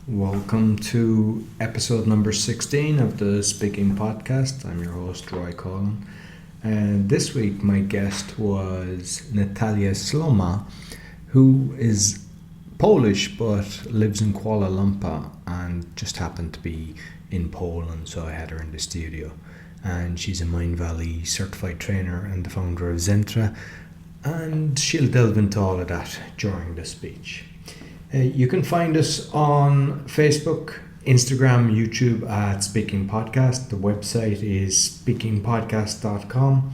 Welcome to episode number 16 of the Speaking Podcast. I'm your host, Roy Collin. And this week, my guest was Natalia Sloma, who is Polish but lives in Kuala Lumpur and just happened to be in Poland, so I had her in the studio. And she's a Mind Valley certified trainer and the founder of Zentra, and she'll delve into all of that during the speech. You can find us on Facebook, Instagram, YouTube at Speaking Podcast. The website is speakingpodcast.com.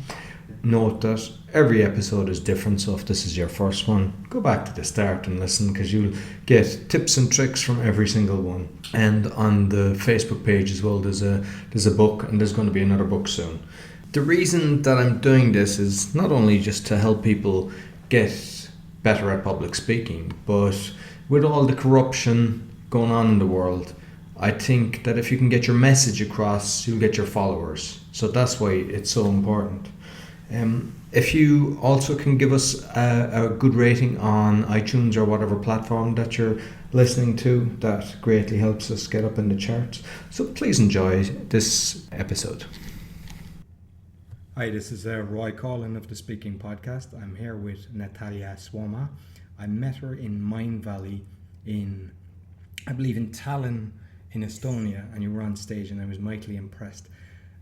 Note that every episode is different, so if this is your first one, go back to the start and listen because you'll get tips and tricks from every single one. And on the Facebook page as well, there's a book, and there's going to be another book soon. The reason that I'm doing this is not only just to help people get better at public speaking, but with all the corruption going on in the world, I think that if you can get your message across, you'll get your followers. So that's why it's so important. If you also can give us a good rating on iTunes or whatever platform that you're listening to, that greatly helps us get up in the charts. So please enjoy this episode. Hi, this is Roy Collin of the Speaking Podcast. I'm here with Natalia Soma. I met her in Mind Valley in Tallinn in Estonia, and you were on stage and I was mightily impressed.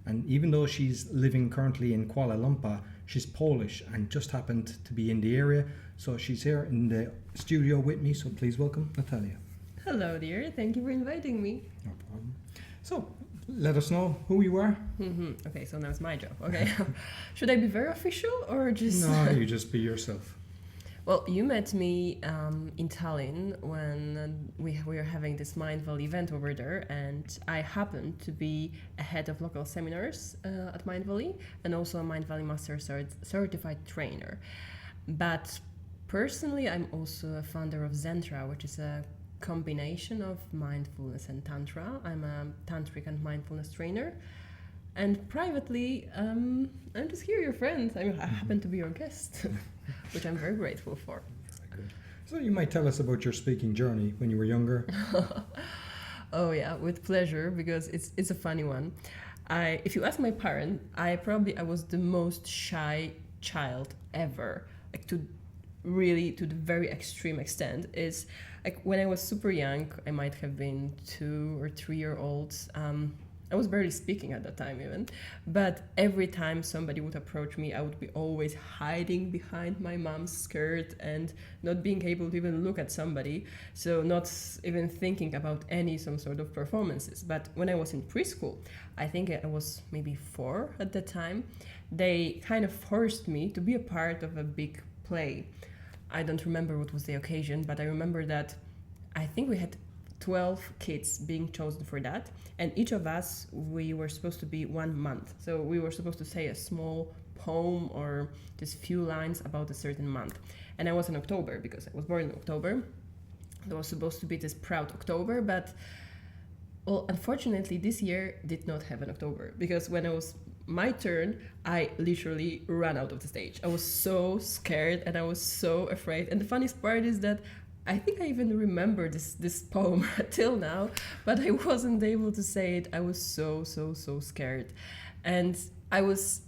And even though she's living currently in Kuala Lumpur, she's Polish and just happened to be in the area. So she's here in the studio with me, so please welcome Natalia. Hello dear, thank you for inviting me. No problem. So let us know who you are. Okay, so now it's my job. Okay, should I be very official or just... No, you just be yourself. Well, you met me in Tallinn when we were having this Mindful event over there, and I happened to be a head of local seminars at Mind Valley and also a Mind Valley Master Certified Trainer. But personally, I'm also a founder of Zentra, which is a combination of mindfulness and tantra. I'm a tantric and mindfulness trainer. And privately, I'm just here, your friend. I happen to be your guest, which I'm very grateful for. Very good. So you might tell us about your speaking journey when you were younger. Oh yeah, with pleasure, because it's a funny one. If you ask my parent, I was the most shy child ever, like to the very extreme extent. Is like when I was super young, I might have been 2 or 3 years old. I was barely speaking at that time even, but every time somebody would approach me, I would be always hiding behind my mom's skirt and not being able to even look at somebody, so not even thinking about some sort of performances. But when I was in preschool, I think I was maybe 4 at that time, they kind of forced me to be a part of a big play. I don't remember what was the occasion, but I remember that I think we had 12 kids being chosen for that, and each of us, we were supposed to be 1 month, so we were supposed to say a small poem or just few lines about a certain month. And I was in October because I was born in October. It was supposed to be this proud October, but well, unfortunately this year did not have an October, because when it was my turn, I literally ran out of the stage. I was so scared and I was so afraid. And the funniest part is that I think I even remember this poem till now, but I wasn't able to say it. I was so scared. And I was,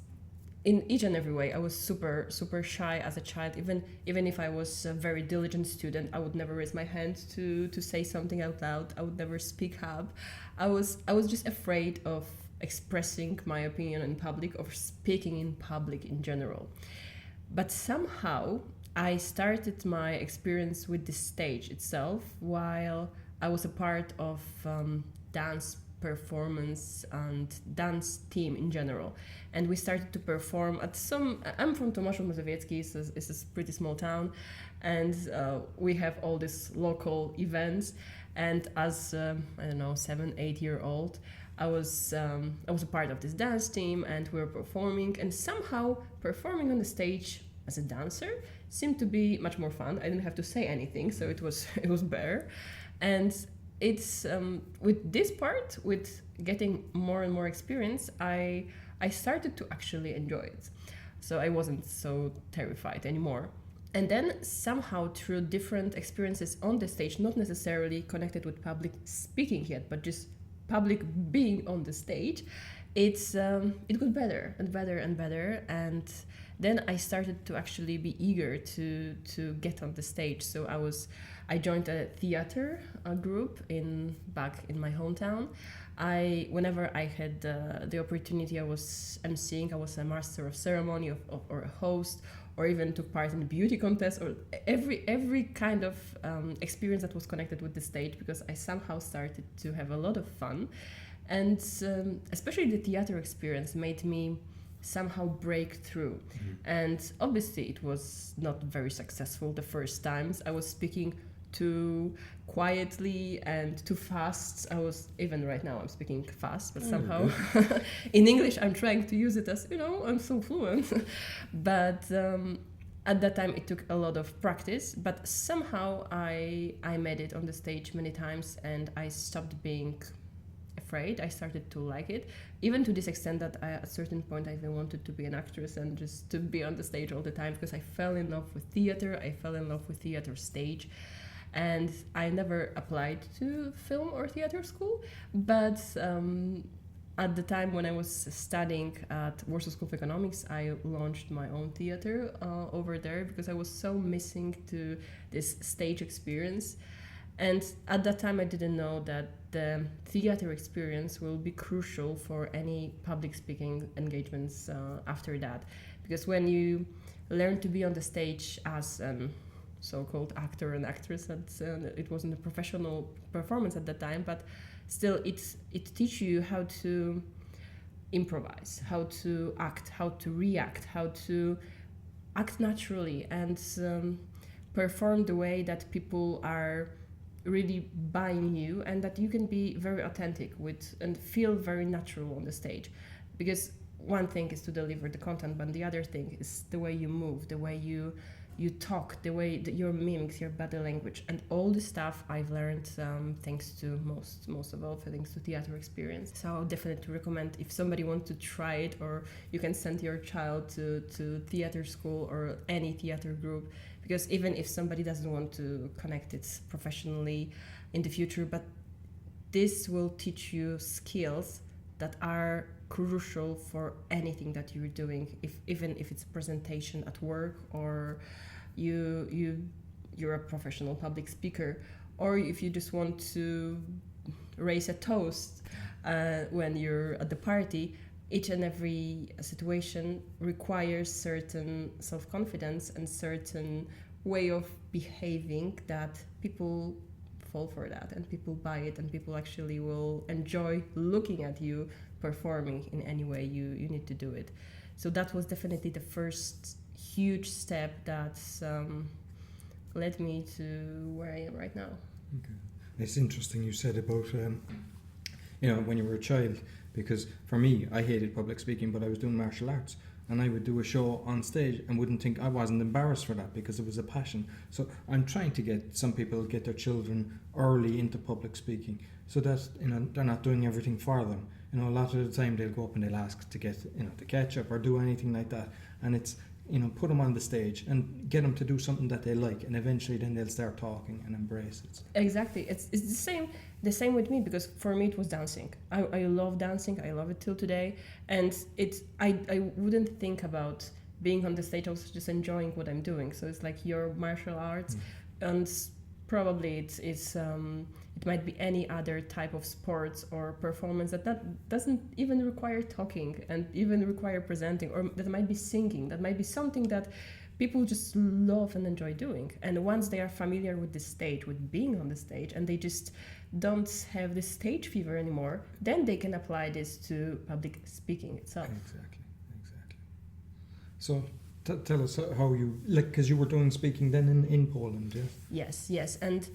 in each and every way, I was super shy as a child. Even if I was a very diligent student, I would never raise my hand to say something out loud. I would never speak up. I was just afraid of expressing my opinion in public, or speaking in public in general. But somehow I started my experience with the stage itself while I was a part of dance performance and dance team in general. And we started to perform at I'm from Tomaszów Mazowiecki, so it's a pretty small town, and we have all these local events. And as, 7, 8 year old, I was a part of this dance team, and we were performing, and somehow performing on the stage as a dancer seemed to be much more fun. I didn't have to say anything, so it was better. And it's with this part, with getting more and more experience, I started to actually enjoy it. So I wasn't so terrified anymore. And then somehow through different experiences on the stage, not necessarily connected with public speaking yet, but just public being on the stage, it got better and better and better. And then I started to actually be eager to get on the stage. So I joined a theater group back in my hometown. Whenever I had the opportunity, I was emceeing. I was a master of ceremony or a host, or even took part in the beauty contest, or every kind of experience that was connected with the stage, because I somehow started to have a lot of fun. And especially the theater experience made me somehow break through. And obviously it was not very successful the first times. I was speaking too quietly and too fast. Even right now I'm speaking fast, but somehow in English I'm trying to use it as, I'm so fluent. But at that time it took a lot of practice, but somehow I made it on the stage many times, and I stopped being afraid. I started to like it, even to this extent that at a certain point I even wanted to be an actress and just to be on the stage all the time, because I fell in love with theater. I fell in love with theater stage. And I never applied to film or theater school, but at the time when I was studying at Warsaw School of Economics, I launched my own theater over there, because I was so missing to this stage experience. And at that time I didn't know that the theater experience will be crucial for any public speaking engagements after that. Because when you learn to be on the stage as so-called actor and actress, and it wasn't a professional performance at that time, but still it teaches you how to improvise, how to act, how to react, how to act naturally, and perform the way that people are really buying you, and that you can be very authentic with and feel very natural on the stage. Because one thing is to deliver the content, but the other thing is the way you move, the way you talk, the way that your mimics, your body language, and all the stuff I've learned thanks to most of all thanks to theater experience. So I'll definitely recommend, if somebody wants to try it, or you can send your child to theater school or any theater group, because even if somebody doesn't want to connect it professionally in the future, but this will teach you skills that are crucial for anything that you're doing, even if it's a presentation at work, or you're a professional public speaker, or if you just want to raise a toast when you're at the party. Each and every situation requires certain self-confidence and certain way of behaving that people fall for that, and people buy it, and people actually will enjoy looking at you performing in any way you need to do it. So that was definitely the first huge step that led me to where I am right now. Okay. It's interesting you said about when you were a child, because for me, I hated public speaking, but I was doing martial arts, and I would do a show on stage and wouldn't think, I wasn't embarrassed for that, because it was a passion. So I'm trying to get some people, get their children early into public speaking, so that they're not doing everything for them. A lot of the time they'll go up and they'll ask to get the ketchup or do anything like that, and it's put them on the stage and get them to do something that they like, and eventually then they'll start talking and embrace it. Exactly, it's the same with me, because for me it was dancing. I love dancing. I love it till today, and I wouldn't think about being on the stage. I was just enjoying what I'm doing. So it's like your martial arts, and probably it might be any other type of sports or performance that doesn't even require talking and even require presenting, or that might be singing, that might be something that people just love and enjoy doing. And once they are familiar with the stage, with being on the stage, and they just don't have the stage fever anymore, then they can apply this to public speaking itself. Exactly. So tell us how you, because you were doing speaking then in Poland, yeah? Yes, and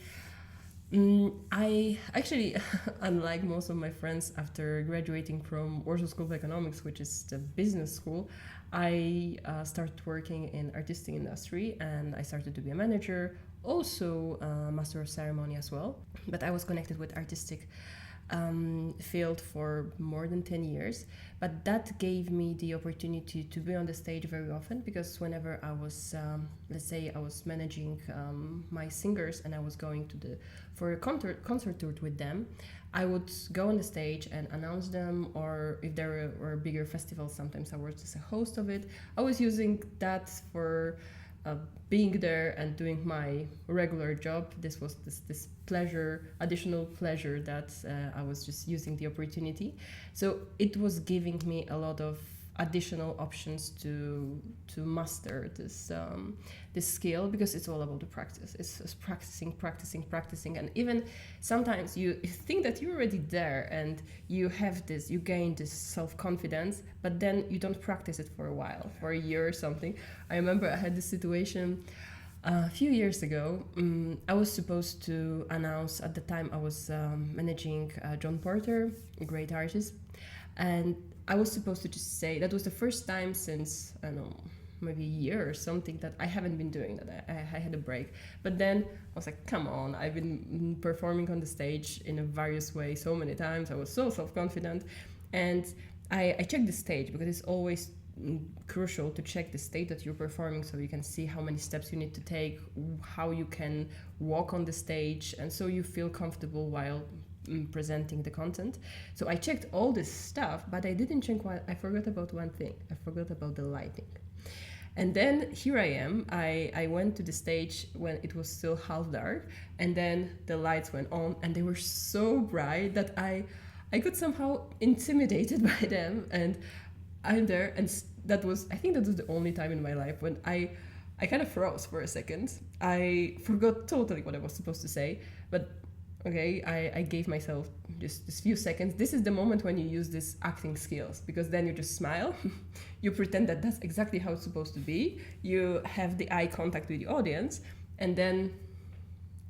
I actually, unlike most of my friends, after graduating from Warsaw School of Economics, which is the business school, I started working in artistic industry, and I started to be a manager, also a master of ceremony as well. But I was connected with artistic field for more than 10 years, but that gave me the opportunity to be on the stage very often, because whenever I was, let's say I was managing my singers and I was going for a concert tour with them, I would go on the stage and announce them, or if there were bigger festivals, sometimes I was just a host of it. I was using that for being there and doing my regular job. This was this pleasure, additional pleasure, that I was just using the opportunity. So it was giving me a lot of additional options to master this skill, because it's all about the practice. It's practicing, and even sometimes you think that you're already there and you gain this self-confidence, but then you don't practice it for a while, for a year or something. I remember I had this situation a few years ago. I was supposed to announce, at the time I was managing John Porter, a great artist, and I was supposed to just say, that was the first time since, I don't know, maybe a year or something, that I haven't been doing that. I had a break. But then I was like, come on, I've been performing on the stage in a various way so many times. I was so self-confident. And I checked the stage, because it's always crucial to check the state that you're performing, so you can see how many steps you need to take, how you can walk on the stage, and so you feel comfortable while presenting the content. So I checked all this stuff, but I didn't check I forgot about one thing. I forgot about the lighting. And then here I am. I went to the stage when it was still half dark, and then the lights went on, and they were so bright that I got somehow intimidated by them, and I'm there, and I think that was the only time in my life when I kind of froze for a second. I forgot totally what I was supposed to say, but okay, I gave myself just this few seconds. This is the moment when you use these acting skills, because then you just smile, you pretend that that's exactly how it's supposed to be, you have the eye contact with the audience, and then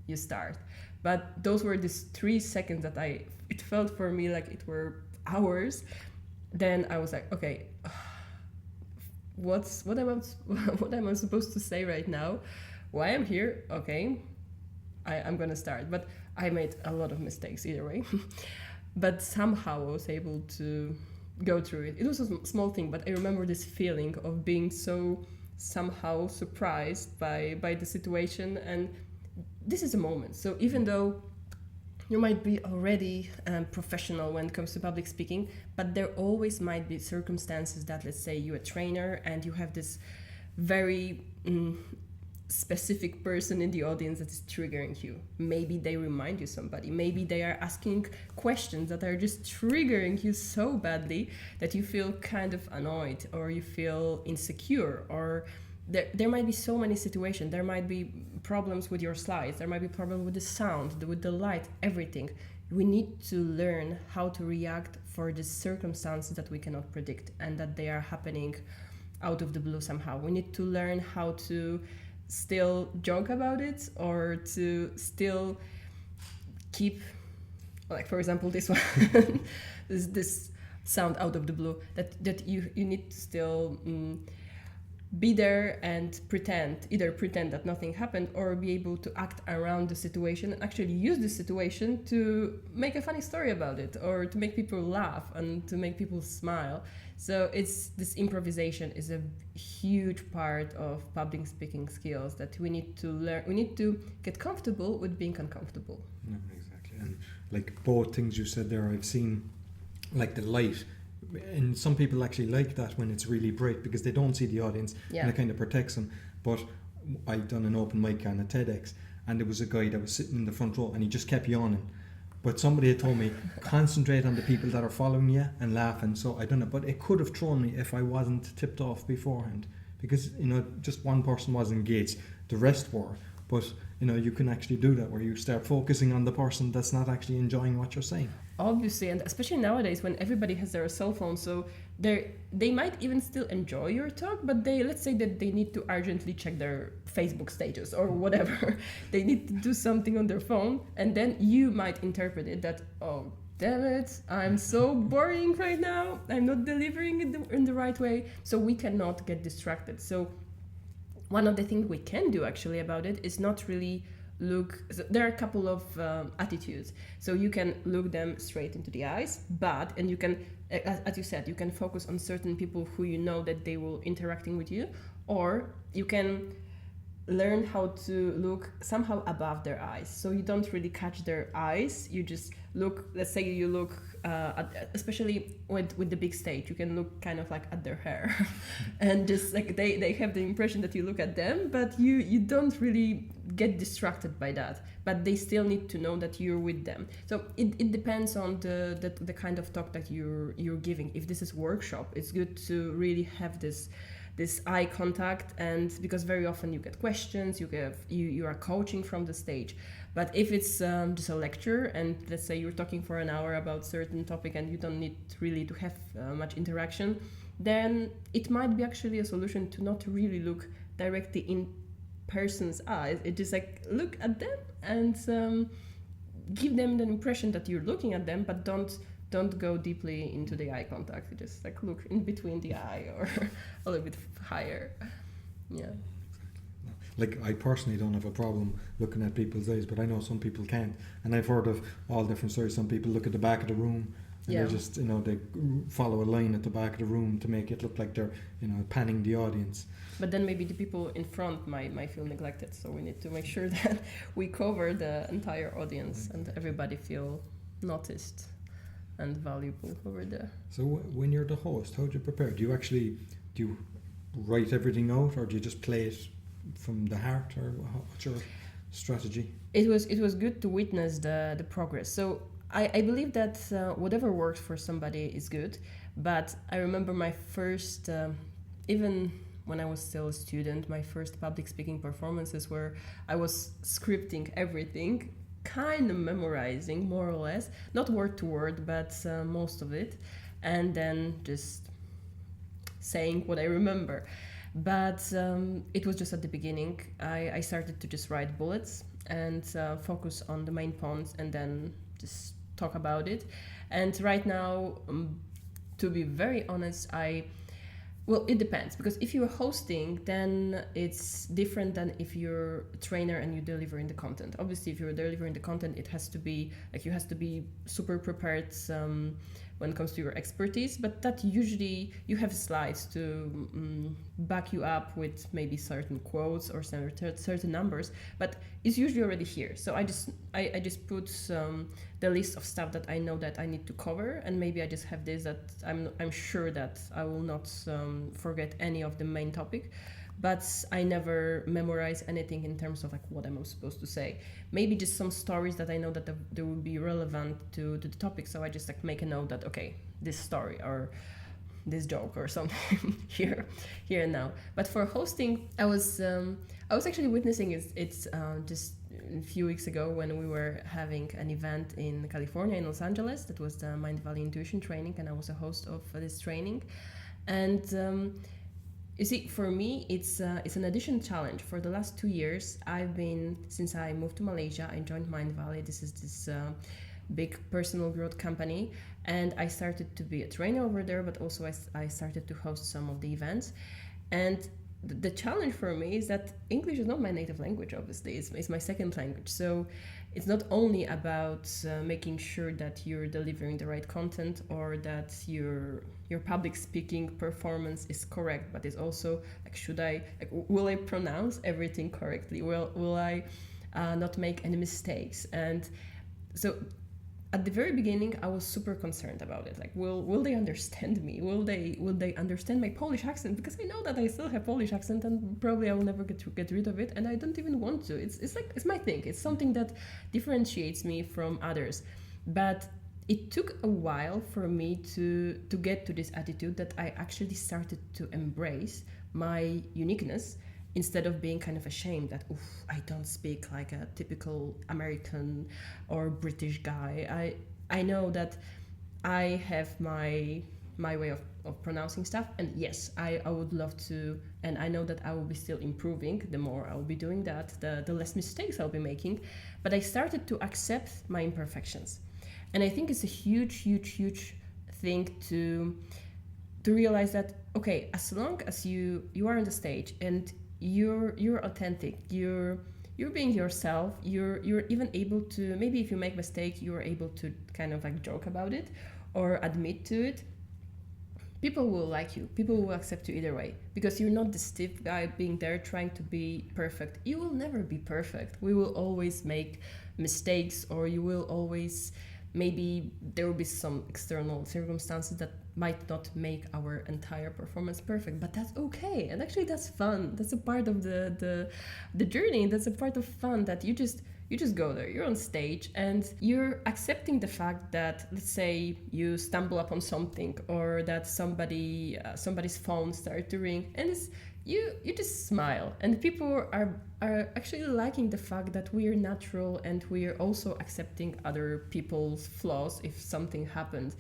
you start. But those were these 3 seconds that it felt for me like it were hours. Then I was like, okay, what am I supposed to say right now? Why I'm here? Okay, I'm gonna start. But I made a lot of mistakes either way. But somehow I was able to go through it. It was a small thing, but I remember this feeling of being so somehow surprised by the situation. And this is a moment. So even though you might be already professional when it comes to public speaking, but there always might be circumstances that, let's say you're a trainer and you have this very specific person in the audience that is triggering you. Maybe they remind you somebody. Maybe they are asking questions that are just triggering you so badly that you feel kind of annoyed, or you feel insecure, or there might be so many situations. There might be problems with your slides. There might be problems with the sound, with the light, everything. We need to learn how to react for the circumstances that we cannot predict and that they are happening out of the blue somehow. We need to learn how to still joke about it, or to still keep, like for example this one, this sound out of the blue, that you need to still be there and either pretend that nothing happened, or be able to act around the situation and actually use the situation to make a funny story about it, or to make people laugh and to make people smile. So it's this improvisation is a huge part of public speaking skills that we need to learn. We need to get comfortable with being uncomfortable. No, exactly. And like both things you said there, I've seen like the light. And some people actually like that when it's really bright, because they don't see the audience, and it kind of protects them. But I'd done an open mic on a TEDx, and there was a guy that was sitting in the front row, and he just kept yawning. But somebody had told me, concentrate on the people that are following you and laughing. So I don't know, but it could have thrown me if I wasn't tipped off beforehand, because just one person was engaged, the rest were. But you can actually do that, where you start focusing on the person that's not actually enjoying what you're saying. Obviously, and especially nowadays when everybody has their cell phone, so they might even still enjoy your talk, but let's say that they need to urgently check their Facebook status or whatever. They need to do something on their phone, and then you might interpret it that, oh, damn it, I'm so boring right now, I'm not delivering it in the right way. So we cannot get distracted. So one of the things we can do actually about it is not really look. So there are a couple of attitudes. So you can look them straight into the eyes, and you can, as you said, you can focus on certain people who you know that they will interacting with you, or you can learn how to look somehow above their eyes. So you don't really catch their eyes. You just look. Let's say you look, especially with the big stage, you can look kind of like at their hair, and just like they have the impression that you look at them, but you don't really get distracted by that. But they still need to know that you're with them. So it depends on the kind of talk that you're giving. If this is workshop, it's good to really have this eye contact, and because very often you get questions, you are coaching from the stage. But if it's just a lecture, and let's say you're talking for an hour about certain topic and you don't need really to have much interaction, then it might be actually a solution to not really look directly in person's eyes. It just like look at them and give them the impression that you're looking at them, but don't go deeply into the eye contact. You just like look in between the eye or a little bit higher. Yeah. Like, I personally don't have a problem looking at people's eyes, but I know some people can't. And I've heard of all different stories. Some people look at the back of the room and they just, they follow a line at the back of the room to make it look like they're, panning the audience. But then maybe the people in front might feel neglected. So we need to make sure that we cover the entire audience and everybody feel noticed and valuable over there. So when you're the host, how do you prepare? Do you write everything out, or do you just play it from the heart, or what's your strategy? It was good to witness the progress. So I believe that whatever works for somebody is good. But I remember my first, even when I was still a student, my first public speaking performances where I was scripting everything, kind of memorizing more or less, not word to word, but most of it, and then just saying what I remember. But it was just at the beginning. I started to just write bullets and focus on the main points and then just talk about it. And right now, to be very honest, well, it depends, because if you're hosting, then it's different than if you're a trainer and you're delivering the content. Obviously, if you're delivering the content, it has to be like you have to be super prepared when it comes to your expertise. But that usually you have slides to back you up with maybe certain quotes or certain numbers. But it's usually already here. So I just put the list of stuff that I know that I need to cover, and maybe I just have this that I'm sure that I will not forget any of the main topic. But I never memorize anything in terms of like what I'm supposed to say. Maybe just some stories that I know that they will be relevant to the topic. So I just like make a note that, okay, this story or this joke or something here and now. But for hosting, I was actually witnessing it's just a few weeks ago when we were having an event in California, in Los Angeles. That was the Mind Valley Intuition training, and I was a host of this training. And you see, for me, it's an additional challenge. For the last 2 years, since I moved to Malaysia, I joined Mind Valley. This is this big personal growth company, and I started to be a trainer over there, but also I started to host some of the events. And the challenge for me is that English is not my native language, obviously. It's my second language. So it's not only about making sure that you're delivering the right content or that your public speaking performance is correct, but it's also like, will I pronounce everything correctly? Will I not make any mistakes? And so at the very beginning, I was super concerned about it. Like, will they understand me? Will they understand my Polish accent? Because I know that I still have Polish accent, and probably I will never get rid of it. And I don't even want to. It's my thing. It's something that differentiates me from others. But it took a while for me to get to this attitude that I actually started to embrace my uniqueness, instead of being kind of ashamed that, I don't speak like a typical American or British guy. I know that I have my way of pronouncing stuff, and yes, I would love to, and I know that I will be still improving. The more I will be doing that, the less mistakes I'll be making. But I started to accept my imperfections. And I think it's a huge, huge, huge thing to realize that, okay, as long as you are on the stage and you're authentic, you're you're being yourself. You're even able to, maybe if you make mistake, you're able to kind of like joke about it or admit to it. People will like you. People will accept you either way, because you're not the stiff guy being there trying to be perfect. You will never be perfect. We will always make mistakes, or you will always, maybe there will be some external circumstances that might not make our entire performance perfect, but that's okay. And actually that's fun. That's a part of the journey. That's a part of fun, that you just go there, you're on stage, and you're accepting the fact that, let's say you stumble upon something, or that somebody's phone started to ring, and you just smile, and people are actually liking the fact that we are natural, and we are also accepting other people's flaws if something happened.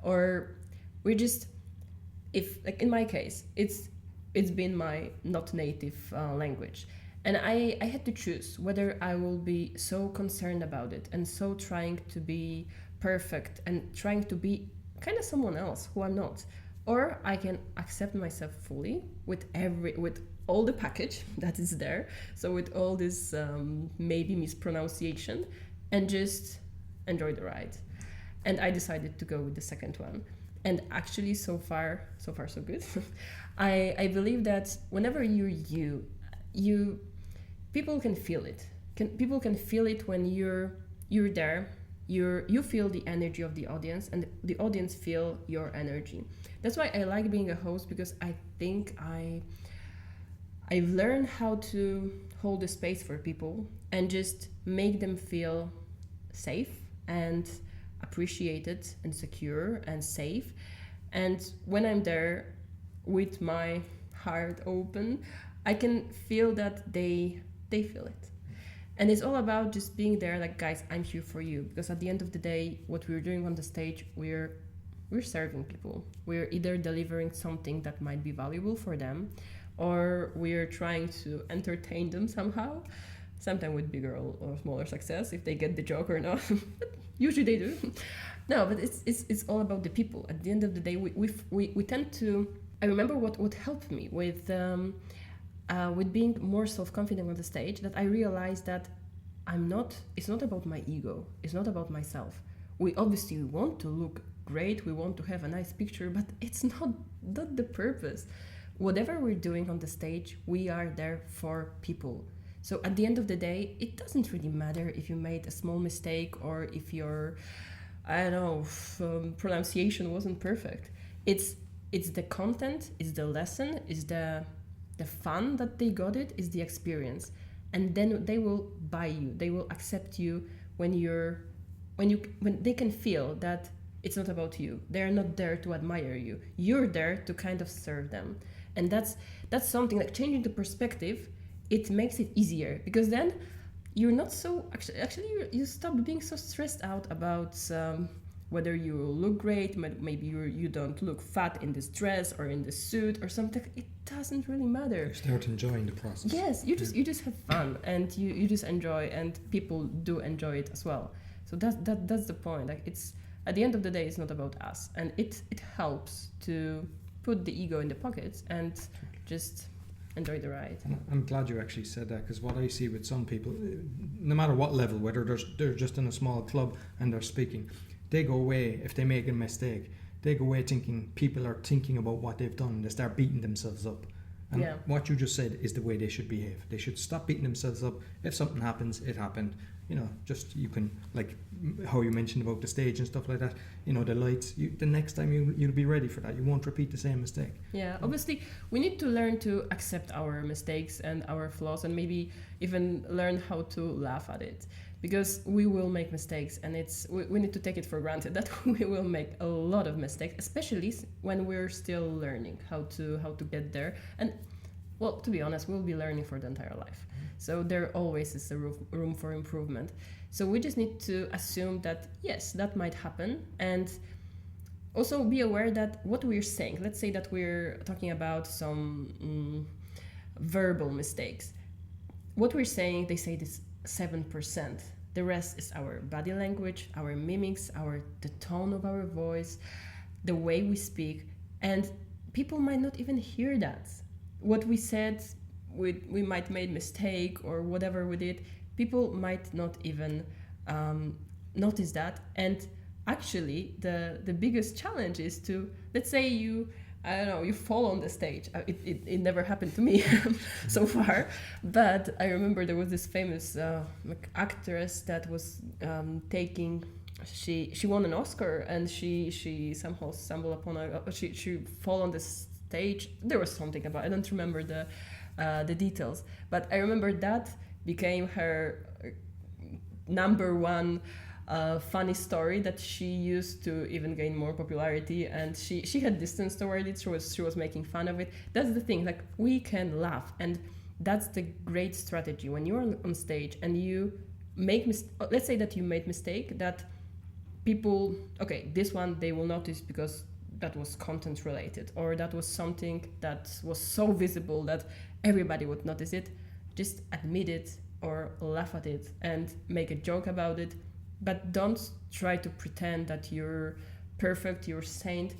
Or we just, if like in my case, it's been my not native language. And I had to choose whether I will be so concerned about it and so trying to be perfect and trying to be kind of someone else who I'm not, or I can accept myself fully with all the package that is there. So with all this maybe mispronunciation, and just enjoy the ride. And I decided to go with the second one. And actually, so far so good. I believe that whenever you people can feel it. People can feel it when you're there. You feel the energy of the audience, and the audience feel your energy. That's why I like being a host, because I think I've learned how to hold a space for people and just make them feel safe and appreciated and secure and safe. And when I'm there with my heart open, I can feel that they feel it. And it's all about just being there, like, guys, I'm here for you. Because at the end of the day, what we're doing on the stage, we're serving people. We're either delivering something that might be valuable for them, or we're trying to entertain them somehow. Sometimes with bigger or smaller success, if they get the joke or not. Usually they do. No, but it's all about the people. At the end of the day, we tend to. I remember what helped me with being more self-confident on the stage, that I realized that it's not about my ego, it's not about myself. We obviously want to look great, we want to have a nice picture, but it's not the purpose. Whatever we're doing on the stage, we are there for people. So at the end of the day, it doesn't really matter if you made a small mistake, or if your, I don't know, pronunciation wasn't perfect. It's the content, it's the lesson, it's the fun that they got, it is the experience. And then they will buy you, they will accept you when they can feel that it's not about you. They're not there to admire you, you're there to kind of serve them. And that's something like changing the perspective. It makes it easier, because then you're not so actually you stop being so stressed out about whether you look great, maybe you don't look fat in this dress or in this suit or something. It doesn't really matter. You start enjoying the process. Yes, you just have fun, and you just enjoy, and people do enjoy it as well. So that's the point. Like, it's at the end of the day, it's not about us, and it helps to put the ego in the pockets and just enjoy the ride. And I'm glad you actually said that, because what I see with some people, no matter what level, whether they're just in a small club and they're speaking, they go away, if they make a mistake, they go away thinking people are thinking about what they've done, and they start beating themselves up. And what you just said is the way they should behave. They should stop beating themselves up. If something happens, it happened. Just you can, like how you mentioned about the stage and stuff like that, the lights, the next time you'll be ready for that. You won't repeat the same mistake. Yeah, obviously we need to learn to accept our mistakes and our flaws, and maybe even learn how to laugh at it, because we will make mistakes, and we need to take it for granted that we will make a lot of mistakes, especially when we're still learning how to get there. And well, to be honest, we'll be learning for the entire life. So there always is a room for improvement. So we just need to assume that, yes, that might happen. And also be aware that what we're saying, let's say that we're talking about some verbal mistakes. What we're saying, they say this 7%. The rest is our body language, our mimics, the tone of our voice, the way we speak. And people might not even hear that. What we said we might made mistake or whatever we did, people might not even notice that. And actually the biggest challenge is to, let's say you, I don't know, you fall on the stage. It never happened to me so far, but I remember there was this famous actress that was taking. She won an Oscar, and she somehow stumbled upon she fall on the stage. There was something about, I don't remember the details, but I remember that became her number one funny story that she used to even gain more popularity, and she had distance toward it. She was making fun of it. That's the thing, like we can laugh, and that's the great strategy when you're on stage and you make let's say that you made mistake that people, okay, this one they will notice because that was content related, or that was something that was so visible that everybody would notice it. Just admit it or laugh at it and make a joke about it, but don't try to pretend that you're perfect, you're saint.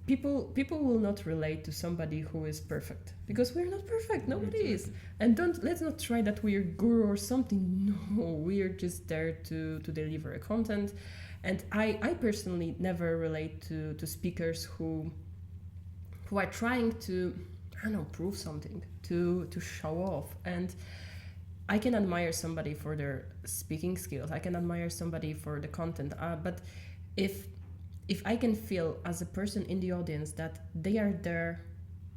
People will not relate to somebody who is perfect, because we're not perfect. Nobody is. And let's not try that we're guru or something. No, we're just there to deliver a content. And I personally never relate to speakers who are trying to, I don't know, prove something, to show off. And I can admire somebody for their speaking skills. I can admire somebody for the content. But if I can feel as a person in the audience that they are there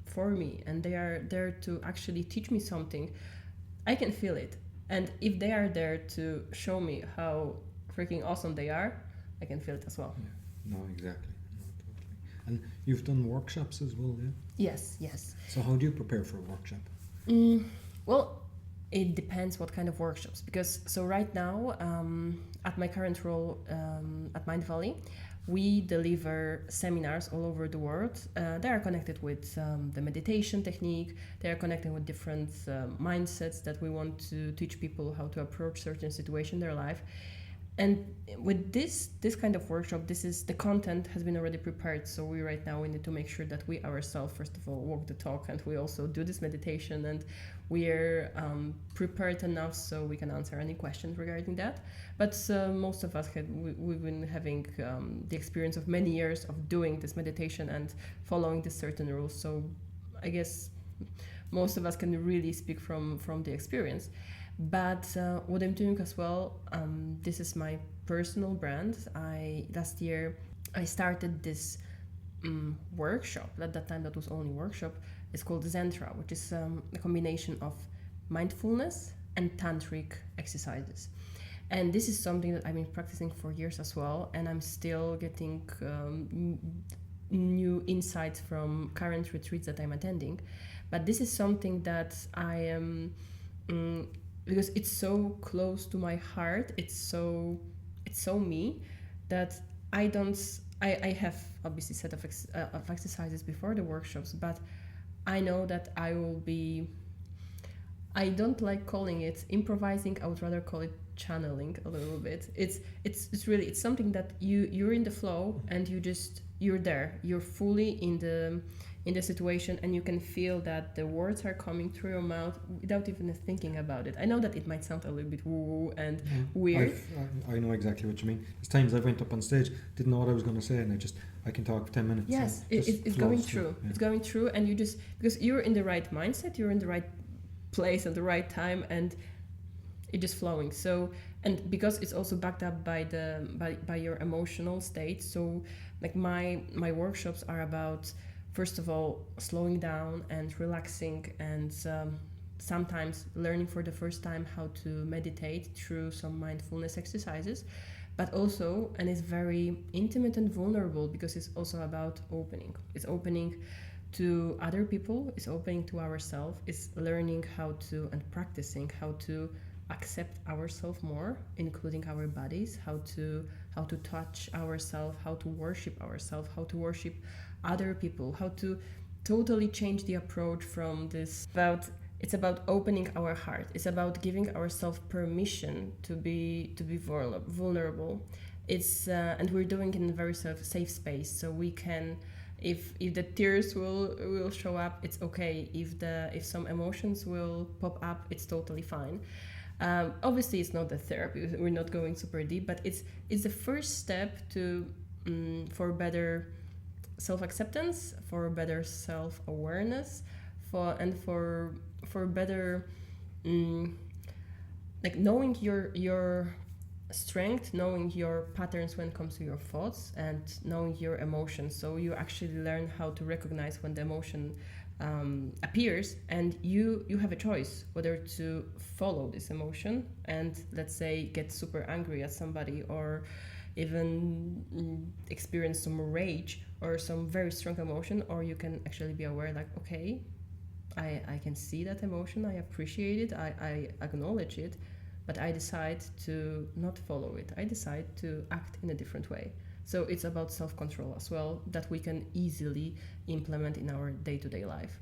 for me and they are there to actually teach me something, I can feel it. And if they are there to show me how freaking awesome they are, I can feel it as well. Yeah. No, exactly. No, totally. And you've done workshops as well, yeah? Yes. So how do you prepare for a workshop? Well, it depends what kind of workshops. Because so right now, at my current role at Mind Valley, we deliver seminars all over the world. They are connected with the meditation technique. They are connected with different mindsets that we want to teach people how to approach certain situations in their life. And with this kind of workshop, the content has been already prepared. So we need to make sure that we ourselves, first of all, walk the talk, and we also do this meditation, and we're prepared enough so we can answer any questions regarding that. But most of us we've been having the experience of many years of doing this meditation and following the certain rules. So I guess most of us can really speak from the experience. But what I'm doing as well, this is my personal brand. Last year I started this workshop. At that time, that was only workshop. It's called Zentra, which is a combination of mindfulness and tantric exercises. And this is something that I've been practicing for years as well, and I'm still getting new insights from current retreats that I'm attending. But this is something that I am. Because it's so close to my heart, it's so me, that I have obviously set of exercises before the workshops, but I know that I don't like calling it improvising. I would rather call it channeling a little bit. It's really something that you're in the flow, and you're there, you're fully in the situation, and you can feel that the words are coming through your mouth without even thinking about it. I know that it might sound a little bit woo and weird. I know exactly what you mean. There's times I went up on stage, didn't know what I was going to say, and I can talk for 10 minutes. Yes, it's going through. Yeah. It's going through, and because you're in the right mindset, you're in the right place at the right time, and it's just flowing. So, and because it's also backed up by your emotional state. So like my workshops are about, first of all, slowing down and relaxing, and sometimes learning for the first time how to meditate through some mindfulness exercises. But also, and it's very intimate and vulnerable, because it's also about opening. It's opening to other people, it's opening to ourselves, it's learning how to and practicing how to accept ourselves more, including our bodies, how to touch ourselves, how to worship ourselves, how to worship other people, how to totally change the approach from this. It's about opening our heart. It's about giving ourselves permission to be vulnerable. It's and we're doing it in a very safe space, so we can If the tears will show up, it's okay. If some emotions will pop up, it's totally fine. Obviously, it's not the therapy. We're not going super deep, but it's the first step to for better self-acceptance, for better self-awareness, for better like knowing your strength, knowing your patterns when it comes to your thoughts, and knowing your emotions. So you actually learn how to recognize when the emotion appears, and you have a choice whether to follow this emotion and, let's say, get super angry at somebody, or even experience some rage or some very strong emotion, or you can actually be aware, like, okay, I can see that emotion, I appreciate it, I acknowledge it, but I decide to not follow it. I decide to act in a different way. So it's about self-control as well, that we can easily implement in our day-to-day life.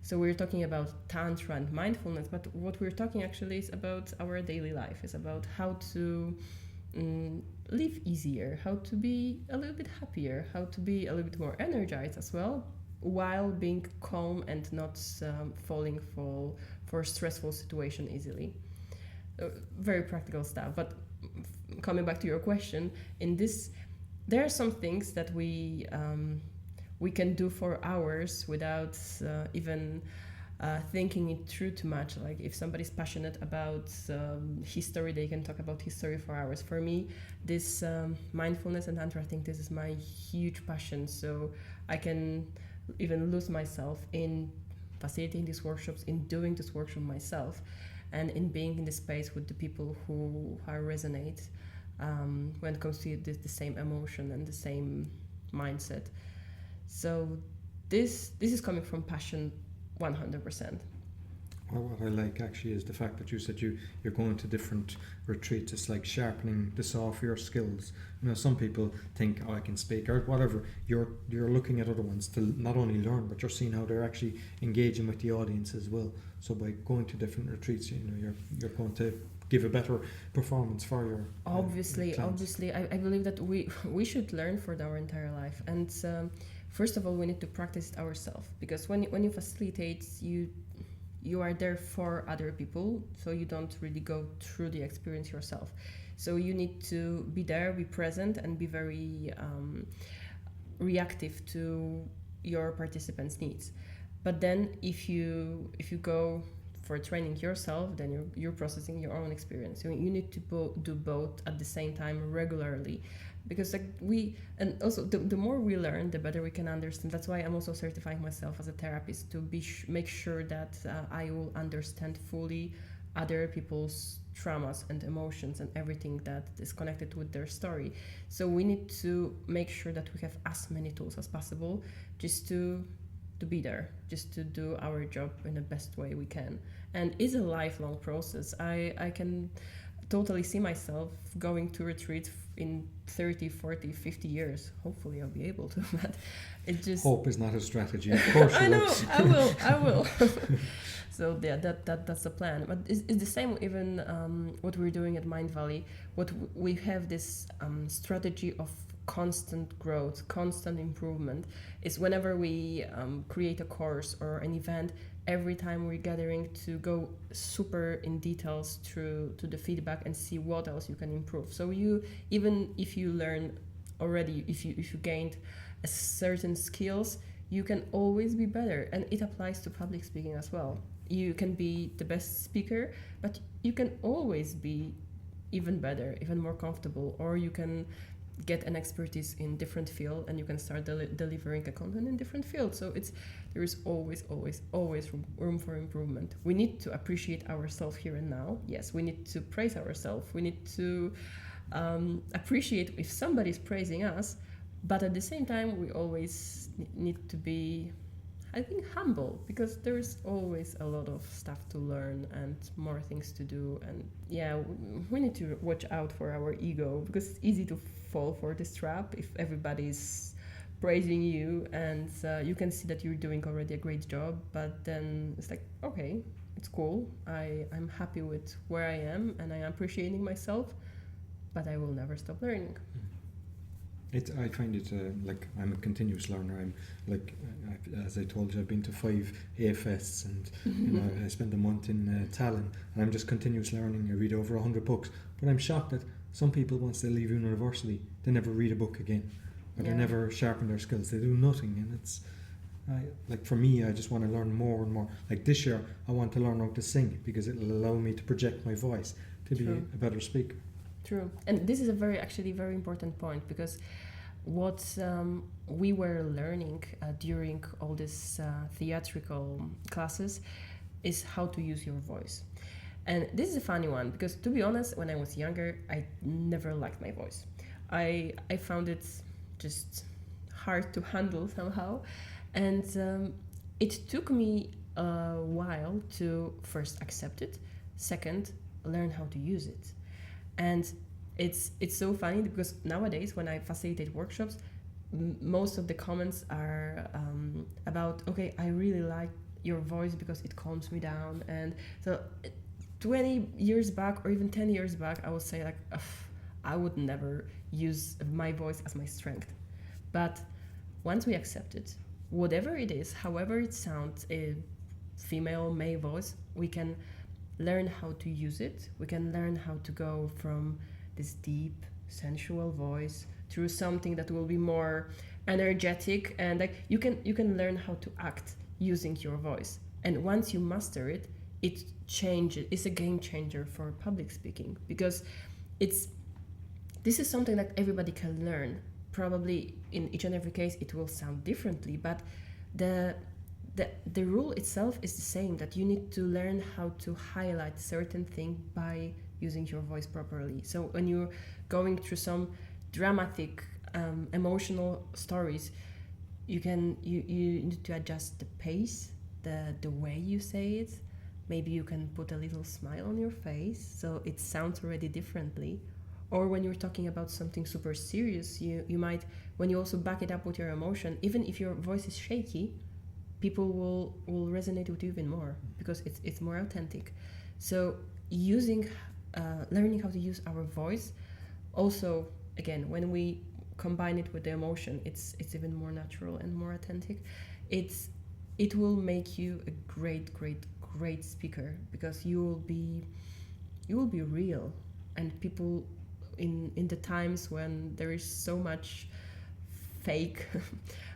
So we're talking about Tantra and mindfulness, but what we're talking actually is about our daily life. It's about how to live easier, how to be a little bit happier, how to be a little bit more energized as well, while being calm and not falling for stressful situation easily. Very practical stuff. But coming back to your question, in this, there are some things that we can do for hours without even thinking it through too much. Like if somebody's passionate about history, they can talk about history for hours. For me, this mindfulness and tantra, I think this is my huge passion. So I can even lose myself in facilitating these workshops, in doing this workshop myself, and in being in the space with the people who resonate when it comes to the same emotion and the same mindset. So this is coming from passion 100%. Well, what I like actually is the fact that you said you're going to different retreats. It's like sharpening the saw for your skills. You know, some people think, oh, I can speak or whatever. You're looking at other ones to not only learn, but you're seeing how they're actually engaging with the audience as well. So by going to different retreats, you know, you're going to give a better performance for your obviously. I believe that we should learn for our entire life, and first of all, we need to practice it ourselves, because when you facilitate, you are there for other people, so you don't really go through the experience yourself. So you need to be there, be present, and be very reactive to your participants' needs. But then if you go for training yourself, then you're processing your own experience. So you need to do both at the same time regularly, because and also the more we learn, the better we can understand. That's why I'm also certifying myself as a therapist, to make sure that I will understand fully other people's traumas and emotions and everything that is connected with their story. So we need to make sure that we have as many tools as possible, just to be there, just to do our job in the best way we can. And it's a lifelong process. I can totally see myself going to retreat in 30, 40, 50 years. Hopefully I'll be able to, but it just... Hope is not a strategy. Of course you will. I will. So yeah, that's the plan. But it's the same even what we're doing at Mind Valley. What we have this strategy of constant growth, constant improvement, is whenever we create a course or an event, every time we're gathering to go super in details to the feedback and see what else you can improve. So you, even if you learn already, if you gained a certain skills, you can always be better. And it applies to public speaking as well. You can be the best speaker, but you can always be even better, even more comfortable, or you can get an expertise in different field and you can start delivering a content in different fields. So there is always room for improvement. We need to appreciate ourselves here and now. Yes, we need to praise ourselves. We need to appreciate if somebody is praising us, but at the same time we always need to be, I think, humble, because there is always a lot of stuff to learn and more things to do. And yeah, we need to watch out for our ego, because it's easy to fall for this trap if everybody's praising you and you can see that you're doing already a great job, but then it's like, okay, it's cool, I'm happy with where I am and I am appreciating myself, but I will never stop learning. I find it like I'm a continuous learner. I'm like, as I told you, I've been to 5 AFests, and I spent a month in Tallinn, and I'm just continuous learning. I read over 100 books, but I'm shocked that some people, once they leave university, they never read a book again, or they never sharpen their skills. They do nothing, and it's like for me, I just want to learn more and more. Like this year, I want to learn how to sing because it'll allow me to project my voice to be a better speaker. True. And this is a very important point, because what we were learning during all these theatrical classes is how to use your voice. And this is a funny one, because to be honest, when I was younger, I never liked my voice. I found it just hard to handle somehow. And it took me a while to first accept it, second, learn how to use it. And it's so funny because nowadays when I facilitate workshops, most of the comments are about, okay, I really like your voice because it calms me down. And so 20 years back or even 10 years back, I would say like, I would never use my voice as my strength. But once we accept it, whatever it is, however it sounds, a female, male voice, we can learn how to use it. We can learn how to go from this deep, sensual voice through something that will be more energetic, and like you can learn how to act using your voice. And once you master it, it changes. It's a game changer for public speaking, because this is something that everybody can learn. Probably in each and every case it will sound differently, but the rule itself is the same, that you need to learn how to highlight certain thing by using your voice properly. So when you're going through some dramatic emotional stories, you need to adjust the pace, the way you say it. Maybe you can put a little smile on your face so it sounds already differently. Or when you're talking about something super serious, you might, when you also back it up with your emotion, even if your voice is shaky, people will resonate with you even more because it's more authentic. So learning how to use our voice, also again when we combine it with the emotion, it's even more natural and more authentic. It will make you a great speaker, because you will be real. And people in the times when there is so much fake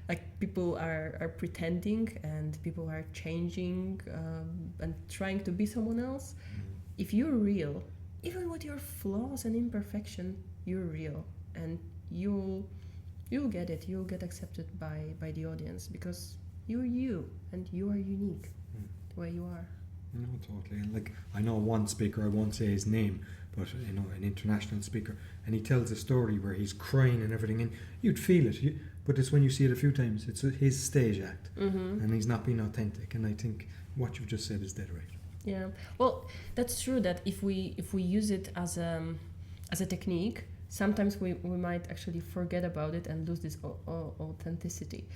like people are pretending and people are changing and trying to be someone else, if you're real, even with your flaws and imperfection, you're real, and you'll get it. You'll get accepted by the audience because you're you, and you are unique the way you are. No, totally. And like, I know one speaker, I won't say his name, but you know, an international speaker, and he tells a story where he's crying and everything, and you'd feel it. But it's when you see it a few times, it's his stage act, and he's not being authentic. And I think what you've just said is dead right. Yeah, well, that's true. That if we use it as a technique, sometimes we might actually forget about it and lose this authenticity.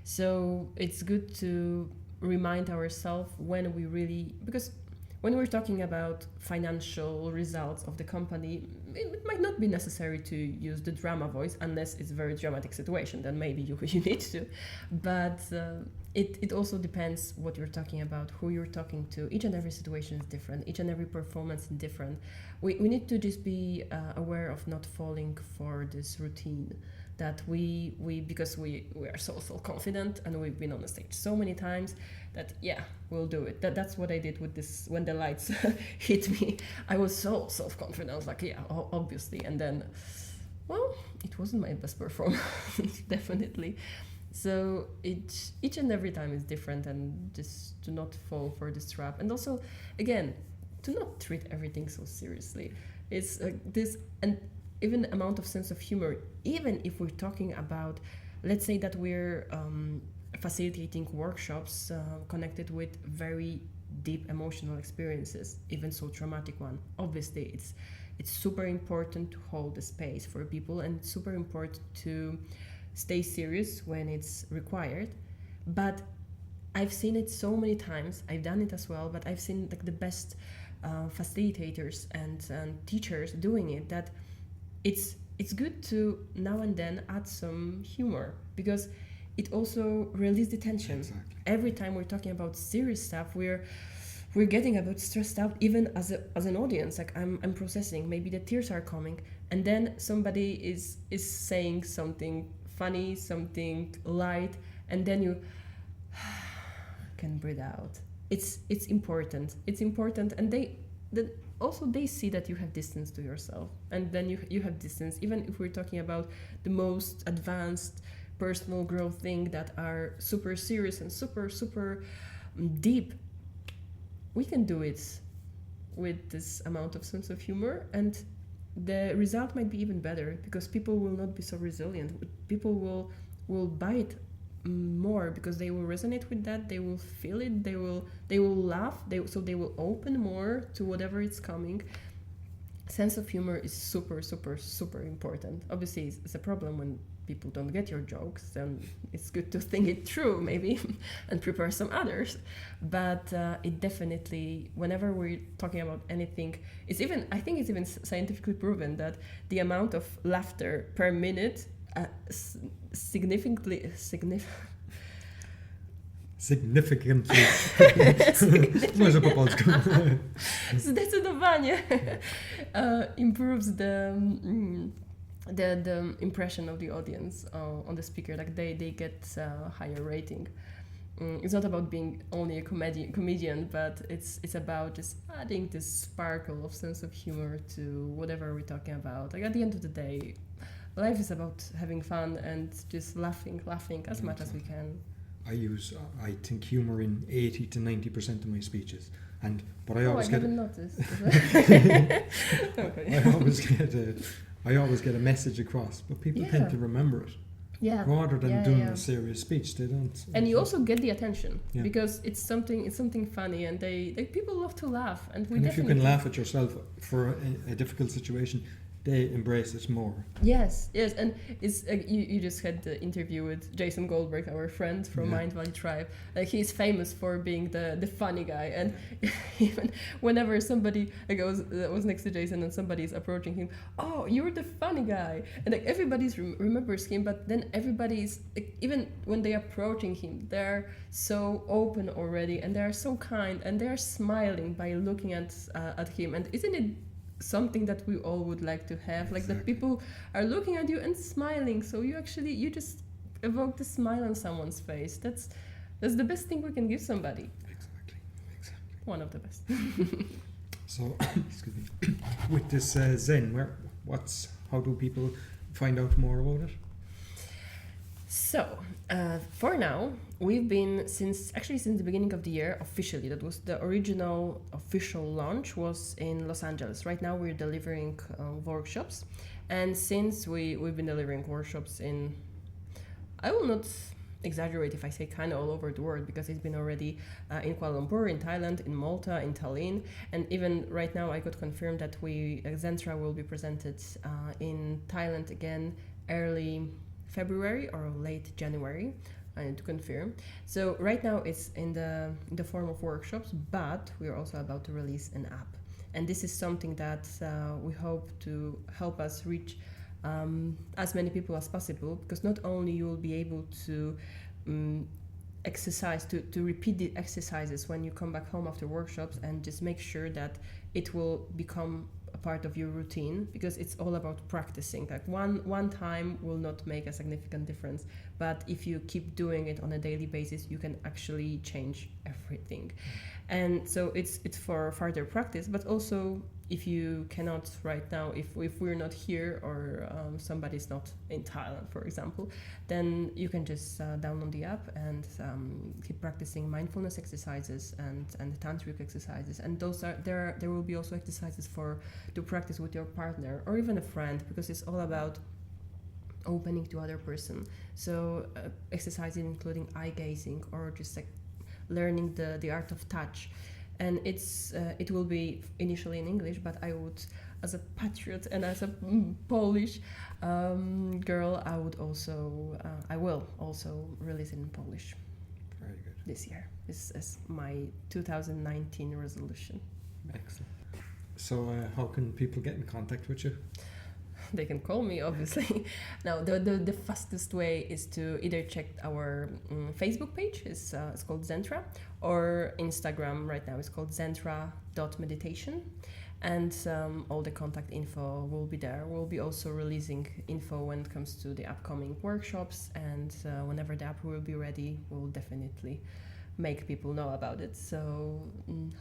So it's good to remind ourselves when we really, because when we're talking about financial results of the company, it might not be necessary to use the drama voice unless it's a very dramatic situation. Then maybe you need to, but it also depends what you're talking about, who you're talking to. Each and every situation is different. Each and every performance is different. We need to just be aware of not falling for this routine that we because we are so self-confident and we've been on the stage so many times that we'll do it. That's what I did with this. When the lights hit me, I was so self-confident. I was like, obviously. And then, well, it wasn't my best performance, definitely. So each and every time is different, and just to not fall for this trap. And also, again, to not treat everything so seriously. It's this, and even amount of sense of humor, even if we're talking about, let's say that we're facilitating workshops connected with very deep emotional experiences, even so traumatic one. Obviously, it's super important to hold the space for people, and super important to stay serious when it's required. But I've seen it so many times. I've done it as well, but I've seen like the best facilitators and teachers doing it, that it's it's good to now and then add some humor, because it also releases the tension. Exactly. Every time we're talking about serious stuff, we're getting a bit stressed out, even as an audience. Like I'm processing, maybe the tears are coming, and then somebody is saying something funny, something light, and then you can breathe out. It's important. It's important, and they see that you have distance to yourself, and then you have distance. Even if we're talking about the most advanced personal growth thing that are super serious and super deep, we can do it with this amount of sense of humor, and the result might be even better, because people will not be so resilient. People will buy it more, because they will resonate with that, they will feel it, they will laugh, so they will open more to whatever is coming. Sense of humor is super important. Obviously it's a problem when people don't get your jokes, then it's good to think it through maybe and prepare some others. But it definitely, whenever we're talking about anything, I think it's even scientifically proven that the amount of laughter per minute significantly Może po polsku. Zdecydowanie improves the impression of the audience on the speaker. Like they get higher rating. It's not about being only a comedian, but it's about just adding this sparkle of sense of humor to whatever we're talking about. Like at the end of the day, life is about having fun and just laughing as much as we can. I think humor in 80 to 90% of my speeches, but I always haven't noticed. Okay. I always get a message across, but people tend to remember it. Yeah. Rather than doing a serious speech, they don't. And you also get the attention because it's something funny, and people love to laugh, and if you can laugh at yourself for a difficult situation, they embrace it more. Yes, and it's you just had the interview with Jason Goldberg, our friend from Mind Valley Tribe. Like he's famous for being the funny guy, and even whenever somebody was next to Jason and somebody is approaching him, oh, you're the funny guy, and like everybody remembers him, but then everybody's even when they're approaching him, they're so open already, and they're so kind, and they're smiling by looking at him, and isn't it something that we all would like to have, like that people are looking at you and smiling, so you just evoke the smile on someone's face. That's the best thing we can give somebody. Exactly. One of the best. So excuse me, with this Zen, how do people find out more about it? So, for now, we've been since the beginning of the year officially. That was the original official launch was in Los Angeles. Right now, we're delivering workshops, and since we've been delivering workshops in, I will not exaggerate if I say kind of all over the world, because it's been already in Kuala Lumpur, in Thailand, in Malta, in Tallinn, and even right now I got confirmed that Zentra will be presented in Thailand again early February or late January. I need to confirm. So right now it's in the form of workshops, but we're also about to release an app, and this is something that we hope to help us reach as many people as possible, because not only you will be able to exercise, to repeat the exercises when you come back home after workshops, and just make sure that it will become a part of your routine, because it's all about practicing. Like one time will not make a significant difference, but if you keep doing it on a daily basis, you can actually change everything. And so it's for further practice, but also if you cannot right now, if we're not here, or somebody's not in Thailand, for example, then you can just download the app and keep practicing mindfulness exercises and tantric exercises. And those are there will be also exercises to practice with your partner or even a friend, because it's all about opening to other person. So exercises including eye gazing, or just like learning the art of touch. And it will be initially in English, but I would, as a patriot and as a Polish girl, I will also release it in Polish. Very good. This year. This is my 2019 resolution. Excellent. So how can people get in contact with you? they can call me, obviously. Now, the fastest way is to either check our Facebook page, it's called Zentra, or Instagram right now, it's called zentra.meditation. And all the contact info will be there. We'll be also releasing info when it comes to the upcoming workshops, and whenever the app will be ready, we'll definitely make people know about it. So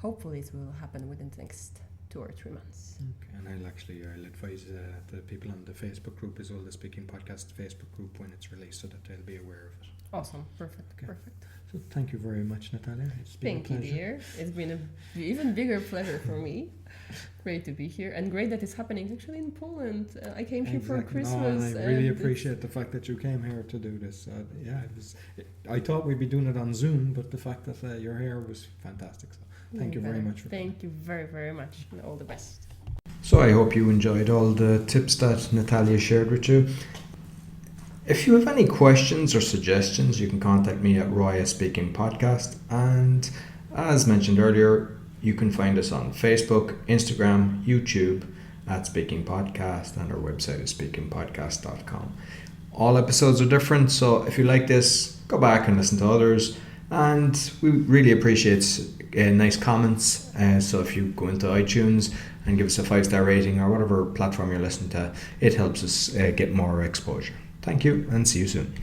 hopefully it will happen within the next 2 or 3 months. Okay, and I'll advise the people on the Facebook group as well, the Speaking Podcast Facebook group, when it's released, so that they'll be aware of it. Awesome, perfect, Okay. perfect. So thank you very much, Natalia. It's been Thank a you, pleasure. dear. It's been an even bigger pleasure for me. Great to be here, and great that it's happening actually in Poland. I came here for Exactly. Christmas. No, and I really and appreciate the fact that you came here to do this. I thought we'd be doing it on Zoom, but the fact that you're here was fantastic. So thank you very much for coming. Thank you very, very much, and all the best. So I hope you enjoyed all the tips that Natalia shared with you. If you have any questions or suggestions, you can contact me at Speakingpodcast. And as mentioned earlier, you can find us on Facebook, Instagram, YouTube at Speaking Podcast, and our website is speakingpodcast.com. All episodes are different, so if you like this, go back and listen to others. And we really appreciate nice comments. So if you go into iTunes and give us a 5-star rating or whatever platform you're listening to, it helps us get more exposure. Thank you, and see you soon.